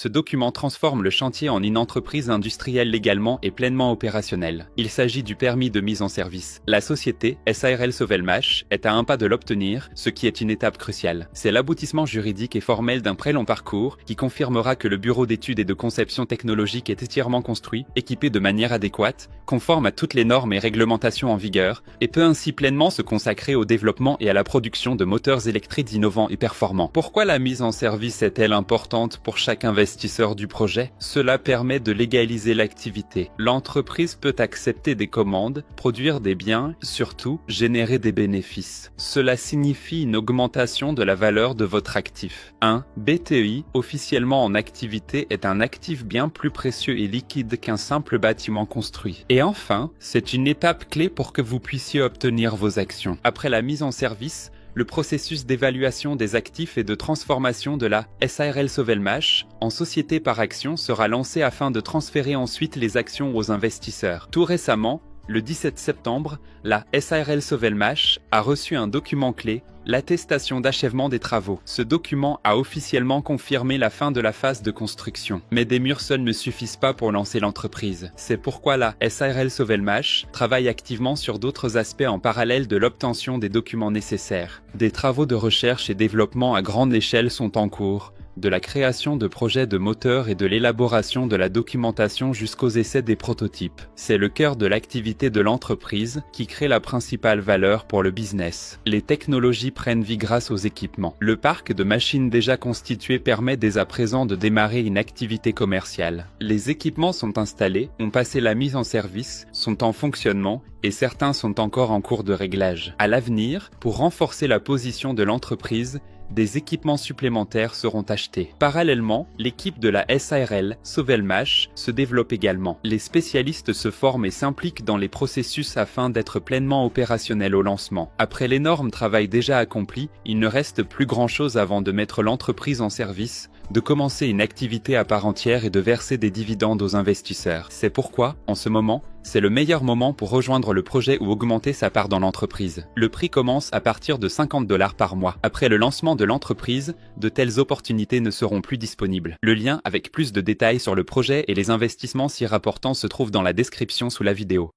Ce document transforme le chantier en une entreprise industrielle légalement et pleinement opérationnelle. Il s'agit du permis de mise en service. La société, SARL Sovelmash, est à un pas de l'obtenir, ce qui est une étape cruciale. C'est l'aboutissement juridique et formel d'un très long parcours qui confirmera que le bureau d'études et de conception technologique est entièrement construit, équipé de manière adéquate, conforme à toutes les normes et réglementations en vigueur, et peut ainsi pleinement se consacrer au développement et à la production de moteurs électriques innovants et performants. Pourquoi la mise en service est-elle importante pour chaque investisseur du projet? Cela permet de légaliser l'activité. L'entreprise peut accepter des commandes, produire des biens, surtout générer des bénéfices. Cela signifie une augmentation de la valeur de votre actif. Un BTI, officiellement en activité, est un actif bien plus précieux et liquide qu'un simple bâtiment construit. Et enfin, c'est une étape clé pour que vous puissiez obtenir vos actions. Après la mise en service, le processus d'évaluation des actifs et de transformation de la SARL Sovelmash en société par action sera lancé afin de transférer ensuite les actions aux investisseurs. Tout récemment, le 17 septembre, la SARL Sovelmash a reçu un document clé, l'attestation d'achèvement des travaux. Ce document a officiellement confirmé la fin de la phase de construction. Mais des murs seuls ne suffisent pas pour lancer l'entreprise. C'est pourquoi la SARL Sovelmash travaille activement sur d'autres aspects en parallèle de l'obtention des documents nécessaires. Des travaux de recherche et développement à grande échelle sont en cours, de la création de projets de moteurs et de l'élaboration de la documentation jusqu'aux essais des prototypes. C'est le cœur de l'activité de l'entreprise qui crée la principale valeur pour le business. Les technologies prennent vie grâce aux équipements. Le parc de machines déjà constitué permet dès à présent de démarrer une activité commerciale. Les équipements sont installés, ont passé la mise en service, sont en fonctionnement et certains sont encore en cours de réglage. À l'avenir, pour renforcer la position de l'entreprise, des équipements supplémentaires seront achetés. Parallèlement, l'équipe de la SARL Sovelmash se développe également. Les spécialistes se forment et s'impliquent dans les processus afin d'être pleinement opérationnels au lancement. Après l'énorme travail déjà accompli, il ne reste plus grand-chose avant de mettre l'entreprise en service, de commencer une activité à part entière et de verser des dividendes aux investisseurs. C'est pourquoi, en ce moment, c'est le meilleur moment pour rejoindre le projet ou augmenter sa part dans l'entreprise. Le prix commence à partir de $50 par mois. Après le lancement de l'entreprise, de telles opportunités ne seront plus disponibles. Le lien avec plus de détails sur le projet et les investissements s'y rapportant se trouve dans la description sous la vidéo.